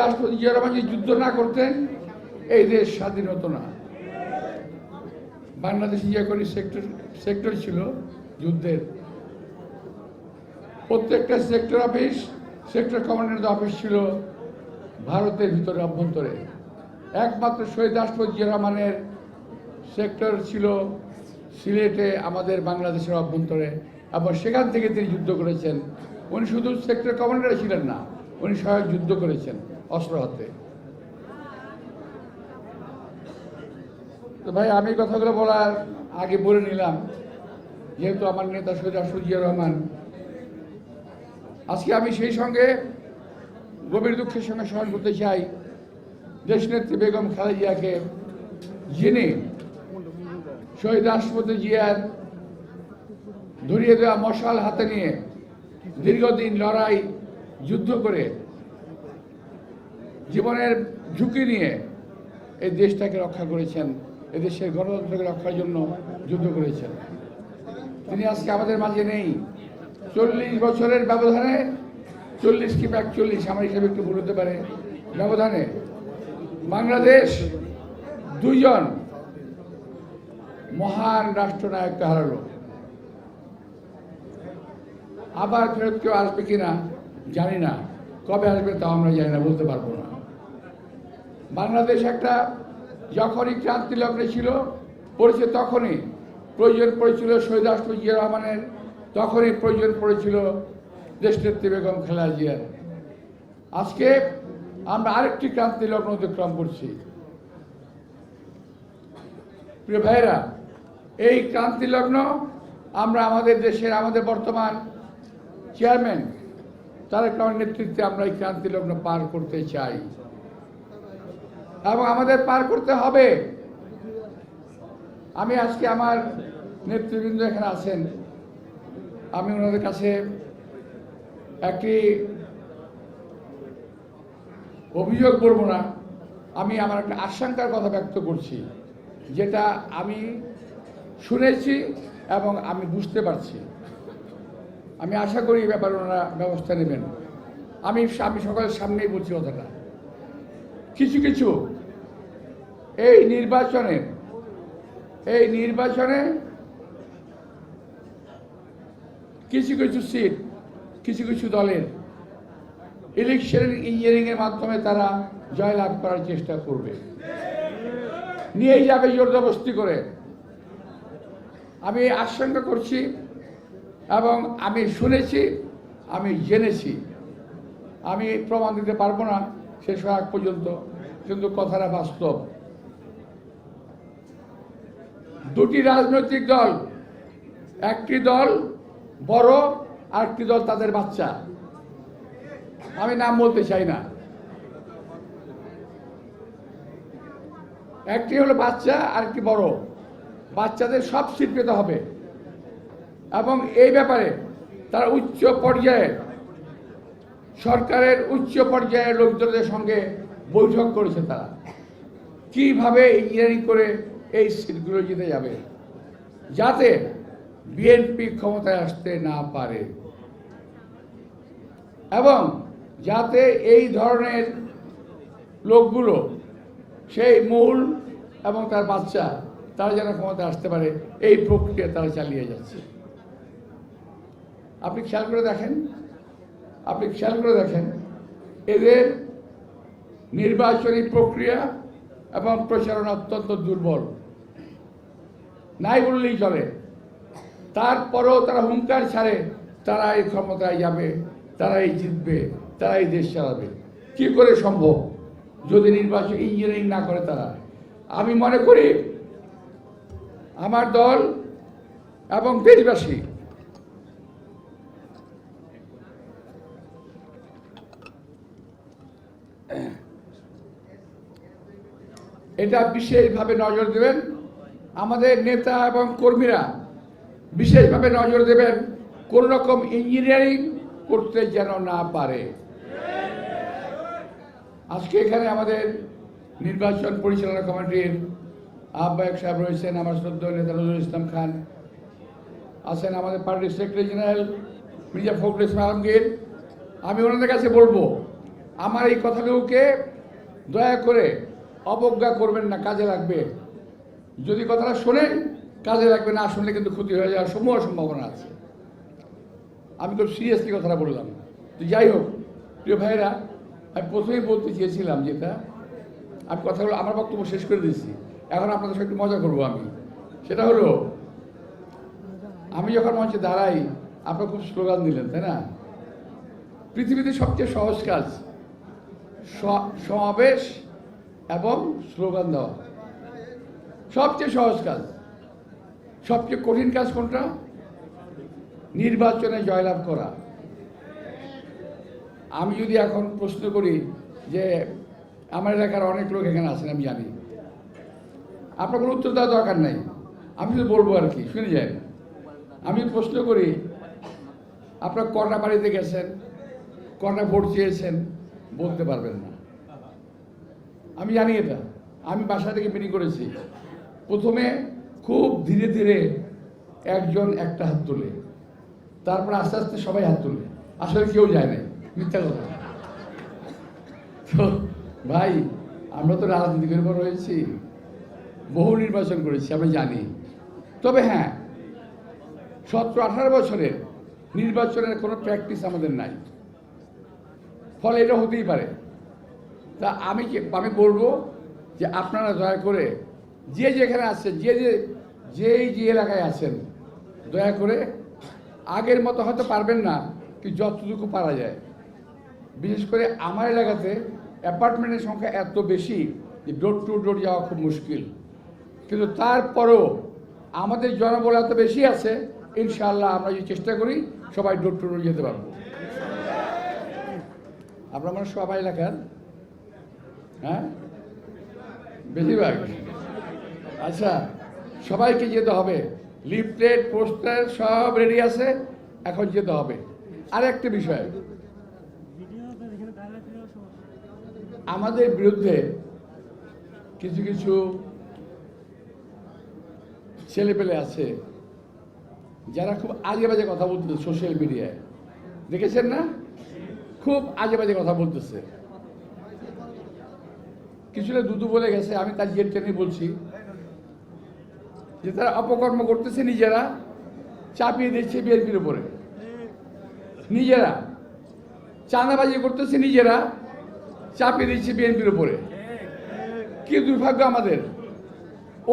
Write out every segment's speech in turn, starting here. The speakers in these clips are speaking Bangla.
রাষ্ট্রপতি জিয়া রহমান যদি যুদ্ধ না করতেন এই দেশ স্বাধীন হতো না। বাংলাদেশে যে কোনো সেক্টর ছিল যুদ্ধের, প্রত্যেকটা সেক্টর কমান্ডারের অফিস ছিল ভারতের ভিতরে অভ্যন্তরে। একমাত্র শহীদ রাষ্ট্রপতি জিয়া রহমানের সেক্টর ছিল সিলেটে, আমাদের বাংলাদেশের অভ্যন্তরে, এবং সেখান থেকে তিনি যুদ্ধ করেছেন। উনি শুধু সেক্টর কমান্ডার ছিলেন না, উনি সহায়ক যুদ্ধ করেছেন অস্ত্র হাতে। তো ভাই, আমি কথাগুলো বলার আগে বলে নিলাম, যেহেতু আমার নেতা শহীদ রাষ্ট্রপতি জিয়া রহমান, আজকে আমি সেই সঙ্গে গভীর দুঃখের সঙ্গে স্মরণ করতে চাই দেশনেত্রী বেগম খালেদা জিয়াকে, যিনি শহীদ রাষ্ট্রপতি জিয়ার ধরিয়ে দেওয়া মশাল হাতে নিয়ে দীর্ঘদিন লড়াই যুদ্ধ করে জীবনের ঝুঁকি নিয়ে এই দেশটাকে রক্ষা করেছেন, এদেশের গণতন্ত্রকে রক্ষার জন্য যুদ্ধ করেছেন। তিনি আজকে আমাদের মাঝে নেই। 40 বছরের ব্যবধানে, 40 কি 41, আমার হিসাবে একটু ভুল হতে পারে, ব্যবধানে বাংলাদেশ দুইজন মহান রাষ্ট্রনায়ককে হারালো। আবার ফেরত কেউ আসবে কিনা জানি না, কবে আসবে তাও আমরা জানি না, বলতে পারবো না। বাংলাদেশ একটা যখনই ক্রান্তি লগ্নে ছিল পড়েছে, তখনই প্রয়োজন পড়েছিল শহীদ রাষ্ট্রপতি জিয়া রহমানের, তখনই প্রয়োজন পড়েছিল দেশনেত্রী বেগম খালেদা জিয়ার। আজকে আমরা আরেকটি ক্রান্তি লগ্ন অতিক্রম করছি। প্রিয় ভাইয়েরা, এই ক্রান্তি লগ্ন আমরা আমাদের দেশের, আমাদের বর্তমান চেয়ারম্যান তারেক রহমানের নেতৃত্বে আমরা এই ক্রান্তি লগ্ন পার করতে চাই এবং আমাদের পার করতে হবে। আমি আজকে আমার নেতৃবৃন্দ এখানে আছেন, আমি ওনাদের কাছে একটি অভিযোগ বলবো না, আমি আমার একটা আশঙ্কার কথা ব্যক্ত করছি, যেটা আমি শুনেছি এবং আমি বুঝতে পারছি। আমি আশা করি এই ব্যাপারে ওনারা ব্যবস্থা নেবেন। আমি সকলের সামনেই বলছি কথাটা। কিছু কিছু এই নির্বাচনে কিছু কিছু সিট, কিছু কিছু দলের ইলেকশন ইঞ্জিনিয়ারিংয়ের মাধ্যমে তারা জয়লাভ করার চেষ্টা করবে, নিয়েই যাবে জোরজবস্তি করে। আমি আশঙ্কা করছি এবং আমি শুনেছি, আমি জেনেছি, আমি প্রমাণ দিতে পারবো না শেষ হওয়ার আগ পর্যন্ত, কিন্তু কথাটা বাস্তব। দুটি রাজনৈতিক দল, একটি দল বড়, আরেকটি দল তাদের বাচ্চা, আমি নাম বলতে চাই না। একটি হলো বাচ্চা, আরেকটি বড়। বাচ্চাদের সব সিট পেতে হবে এবং এই ব্যাপারে তারা উচ্চ পর্যায়ে, সরকারের উচ্চ পর্যায়ের লোকজনদের সঙ্গে বৈঠক করেছে। তারা কিভাবে ইঞ্জিনিয়ারিং করে এই সিটগুলো জিতে যাবে, যাতে বিএনপি ক্ষমতায় আসতে না পারে এবং যাতে এই ধরনের লোকগুলো, সেই মূল এবং তার বাচ্চা, তারা যেন ক্ষমতায় আসতে পারে, এই প্রক্রিয়া তারা চালিয়ে যাচ্ছে। আপনি খেয়াল করে দেখেন এদের নির্বাচনী প্রক্রিয়া এবং প্রচারণা অত্যন্ত দুর্বল, নাই বললেই চলে। তারপরেও তারা হুঙ্কার ছাড়ে তারা এই ক্ষমতায় যাবে, তারাই জিতবে, তারাই দেশ চালাবে। কি করে সম্ভব যদি নির্বাচন ইঞ্জিনিয়ারিং না করে তারা? আমি মনে করি আমার দল এবং দেশবাসী এটা বিশেষভাবে নজর দেবেন। আমাদের নেতা এবং কর্মীরা বিশেষভাবে নজর দেবেন কোন রকম ইঞ্জিনিয়ারিং করতে যেন না পারে। আজকে এখানে আমাদের নির্বাচন পরিচালনা কমিটির আহ্বায়ক সাহেব রয়েছেন, আমার শ্রদ্ধেয় নেতা নজরুল ইসলাম খান আছেন, আমাদের পার্টির সেক্রেটারি জেনারেল মির্জা ফখরুল ইসলাম আলমগীর। আমি ওনাদের কাছে বলবো, আমার এই কথাগুলোকে দয়া করে অবজ্ঞা করবেন না, কাজে লাগবে। যদি কথাটা শোনেন কাজে লাগবে, না শুনলে কিন্তু ক্ষতি হয়ে যাওয়ার সম্ভাবনা আছে। আমি তো সিরিয়াসলি কথাটা বললাম। তো যাই হোক প্রিয় ভাইরা, আমি প্রথমেই বলতে চেয়েছিলাম যেটা, আমি কথাগুলো আমার বক্তব্য শেষ করে দিয়েছি, এখন আপনাদের সাথে একটু মজা করবো আমি। সেটা হলো, আমি যখন মঞ্চে দাঁড়াই আপনারা খুব স্লোগান দিলেন, তাই না? পৃথিবীতে সবচেয়ে সহজ কাজ সমাবেশ এবং স্লোগান দেওয়া, সবচেয়ে সহজ কাজ। সবচেয়ে কঠিন কাজ কোনটা? নির্বাচনে জয়লাভ করা। আমি যদি এখন প্রশ্ন করি যে আমার এলাকার অনেক লোক এখানে আছেন, আমি জানি, আপনার কোনো উত্তর দেওয়ার দরকার নাই, আমি শুধু বলবো আর কি, শুনে যাই। আমি প্রশ্ন করি, আপনার কটা বাড়িতে গেছেন, কটা ভোট চেয়েছেন, বলতে পারবেন না। আমি জানি এটা, আমি বাসা থেকে মিটিং করেছি। প্রথমে খুব ধীরে ধীরে একজন একটা হাত তোলে, তারপর আস্তে আস্তে সবাই হাত তোলে, আসলে কেউ যায় না, মিথ্যা কথা। তো ভাই, আমরা তো রাজনীতির উপর রয়েছি, বহু নির্বাচন করেছি, আমি জানি। তবে হ্যাঁ, 17-18 বছরের নির্বাচনের কোনো প্র্যাকটিস আমাদের নাই, ফলে এটা হতেই পারে। তা আমি বলবো যে আপনারা দয়া করে যে যেখানে আছেন, যে এলাকায় আছেন, দয়া করে আগের মতো হয়তো পারবেন না, কিন্তু যতটুকু পারা যায়। বিশেষ করে আমার এলাকাতে অ্যাপার্টমেন্টের সংখ্যা এত বেশি যে ডোর টু ডোর যাওয়া খুব মুশকিল, কিন্তু তারপরও আমাদের জনবল এত বেশি আছে, ইনশাআল্লাহ আমরা যদি চেষ্টা করি সবাই ডোর টু ডোর যেতে পারবো। আপনার মানে সবাই এলাকার, হ্যাঁ, বেশিরভাগ। আচ্ছা, সবাইকে যেতে হবে, লিফলেট পোস্টার সব রেডি আছে, এখন যেতে হবে। আর একটা বিষয়, আমাদের বিরুদ্ধে কিছু কিছু ছেলেপেলে আছে যারা খুব আজে বাজে কথা বলতেছে সোশ্যাল মিডিয়ায়, দেখেছেন না? খুব আজে বাজে কথা বলতেছে। কিছুটা দুদু বলে গেছে, আমি তার জেট টেনে বলছি যে তারা অপকর্ম করতেছে, নিজেরা চাপিয়ে দিচ্ছে বিএনপির উপরে, নিজেরা চাঁদাবাজি করতেছে, নিজেরা চাপিয়ে দিচ্ছে বিএনপির উপরে। কি দুর্ভাগ্য আমাদের,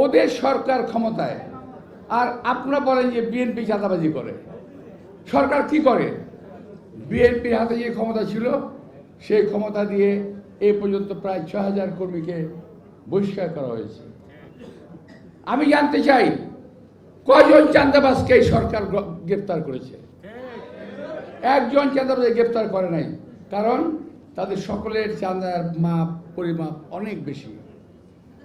ওদের সরকার ক্ষমতায়, আর আপনারা বলেন যে বিএনপি চাঁদাবাজি করে। সরকার কি করে? বিএনপির হাতে যে ক্ষমতা ছিল, সেই ক্ষমতা দিয়ে এই পর্যন্ত প্রায় 6,000 কর্মীকে বহিষ্কার করা হয়েছে। আমি জানতে চাই কয়জন চাঁদাবাজকে এই সরকার গ্রেপ্তার করেছে? একজন চাঁদাবাজ গ্রেপ্তার করে নাই, কারণ তাদের সকলের চাঁদার মাপ পরিমাপ অনেক বেশি।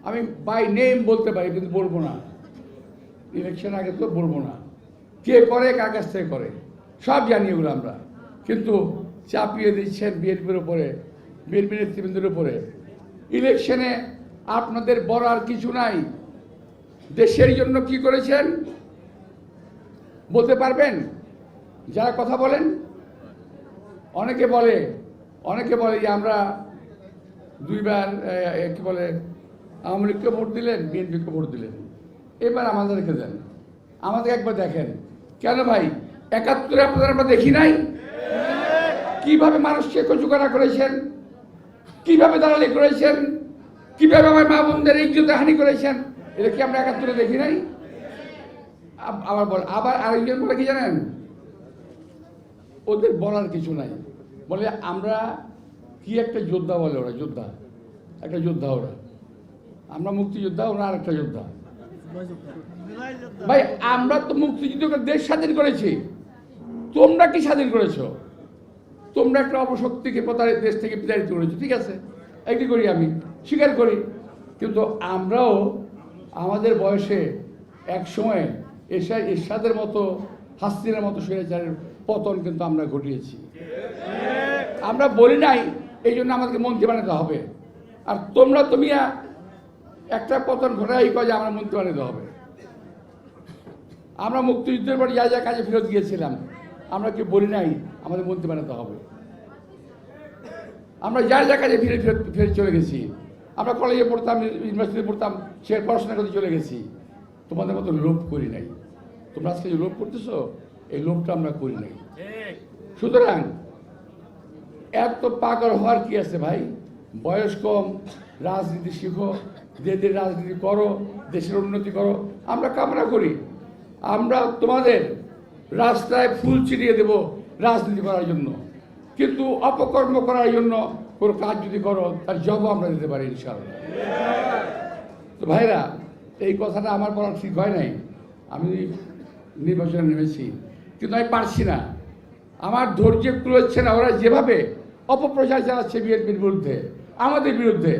আমি বাই নেম বলতে পারি, কিন্তু বলবো না, ইলেকশন আগে তো বলবো না কে করে, কার কাছ থেকে করে, সব জানি এগুলো আমরা। কিন্তু চাপিয়ে দিচ্ছেন বিএনপির উপরে, বিএনপি নেতৃবৃন্দের উপরে। ইলেকশনে আপনাদের বড় আর কিছু নাই। দেশের জন্য কি করেছেন বলতে পারবেন? যারা কথা বলেন, অনেকে বলে যে আমরা দুইবার কি বলে, আওয়ামী লীগকে ভোট দিলেন, বিএনপিকে ভোট দিলেন, এবার আমাদেরকে দেন, আমাদের একবার দেখেন। কেন ভাই, 71-এ আপনাদের আমরা দেখি নাই কিভাবে মানুষকে কচুকাটা করেছেন, কিভাবে দালালি করেছেন, কিভাবে আমার মা বোনদের ইজ্জতে হানি করেছেন? এটা কি আমরা 71-এ দেখি নাই? আবার আরেকজন বলে কি জানেন, ওদের বলার কিছু নাই, বলে আমরা কি একটা যোদ্ধা, বলে ওরা যোদ্ধা, একটা যোদ্ধা ওরা, আমরা মুক্তিযোদ্ধা, ওরা আরেকটা যোদ্ধা। ভাই, আমরা তো মুক্তিযুদ্ধ করে দেশ স্বাধীন করেছি, তোমরা কি স্বাধীন করেছো? তোমরা একটা অপশক্তিকে দেশ থেকে বিতাড়িত করেছো, ঠিক আছে, একটি করি, আমি স্বীকার করি। কিন্তু আমরাও আমাদের বয়সে এক সময় এরশাদের মতো, হাসিনার মতো স্বৈরাচারের পতন কিন্তু আমরা ঘটিয়েছি। আমরা বলি নাই এই জন্য আমাদেরকে মন্ত্রী বানাতে হবে, আর তুমি একটা পতন ঘটাই যে আমরা মন্ত্রী বানাতে হবে। আমরা মুক্তিযুদ্ধের পর যা যা কাজে ফেরত গিয়েছিলাম, আমরা কি বলি নাই আমাদের মন্ত্রী বানাতে হবে? আমরা যার জায়গায় ফিরে ফিরে চলে গেছি। আমরা কলেজে পড়তাম, ইউনিভার্সিটিতে পড়তাম, সে পড়াশোনা করতে চলে গেছি। তোমাদের মতো লোভ করি নাই। তোমরা আজকে যে লোভ করতেছো, এই লোভটা আমরা করি নাই। সুতরাং এত পাগল হওয়ার কি আছে ভাই? বয়স কম, রাজনীতি শিখো, দেশের রাজনীতি করো, দেশের উন্নতি করো। আমরা কামনা করি আমরা তোমাদের রাস্তায় ফুল ছিটিয়ে দেব রাজনীতি করার জন্য, কিন্তু অপকর্ম করার জন্য কোনো কাজ যদি করো তার জবাব আমরা দিতে পারি ইনশাআল্লাহ। তো ভাইরা, এই কথাটা আমার বলা ঠিক হয় নাই। আমি নির্বাচনে নেমেছি, কিন্তু আমি পারছি না। আমার ধৈর্য কুলোচ্ছে না। ওরা যেভাবে অপপ্রচার চালাচ্ছে বিএনপির বিরুদ্ধে, আমাদের বিরুদ্ধে,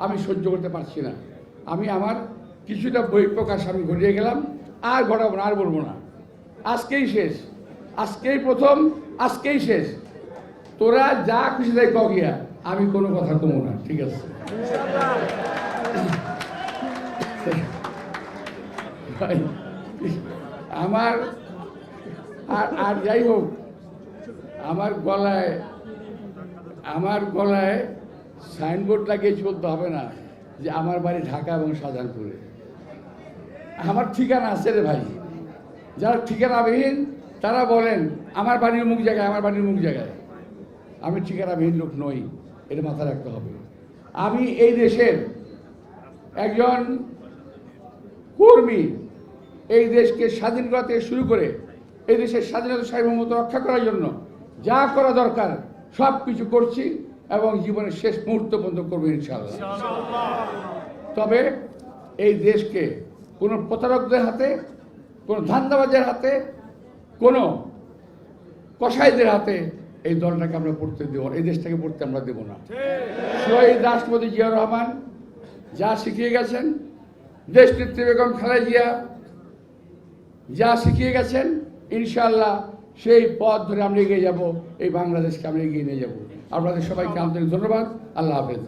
আমি সহ্য করতে পারছি না। আমি আমার কিছুটা বহিঃপ্রকাশ আমি ঘটিয়ে গেলাম, আর ঘটাবো না, আর বলবো না। আজকেই শেষ, আজকেই প্রথম, আজকেই শেষ। তোরা যা খুশি তাই কও গিয়া, আমি কোনো কথা কমো না, ঠিক আছে? আমার আর যাই হোক, আমার গলায় সাইনবোর্ড লাগিয়ে চলতে হবে না যে আমার বাড়ি ঢাকা এবং শাহজাহানপুরে। আমার ঠিকানা আছে রে ভাই। যারা ঠিকানাবিহীন তারা বলেন আমার বাড়ির মুখ জায়গায়, আমার বাড়ির মুখ জায়গায়। আমি ঠিকানাবিহীন লোক নই, এটা মাথায় রাখতে হবে। আমি এই দেশের একজন কর্মী। এই দেশকে স্বাধীন করা থেকে শুরু করে এই দেশের স্বাধীনতা সার্বভৌমত্ব রক্ষা করার জন্য যা করা দরকার সব কিছু করছি, এবং জীবনের শেষ মুহূর্ত পর্যন্ত করবো ইনশাআল্লাহ। তবে এই দেশকে কোনো প্রতারকদের হাতে, কোনো ধান্দাবাজের হাতে, কোনো কসাইদের হাতে এই দলটাকে আমরা পড়তে দেবো, এই দেশটাকে পড়তে আমরা দেবো না। শহীদ রাষ্ট্রপতি জিয়াউর রহমান যা শিখিয়ে গেছেন, দেশনেত্রী বেগম খালেদা জিয়া যা শিখিয়ে গেছেন, ইনশাআল্লাহ সেই পথ ধরে আমরা এগিয়ে যাব। এই বাংলাদেশকে আমরা এগিয়ে নিয়ে যাব। আপনাদের সবাইকে আন্তরিক ধন্যবাদ। আল্লাহ হাফেজ।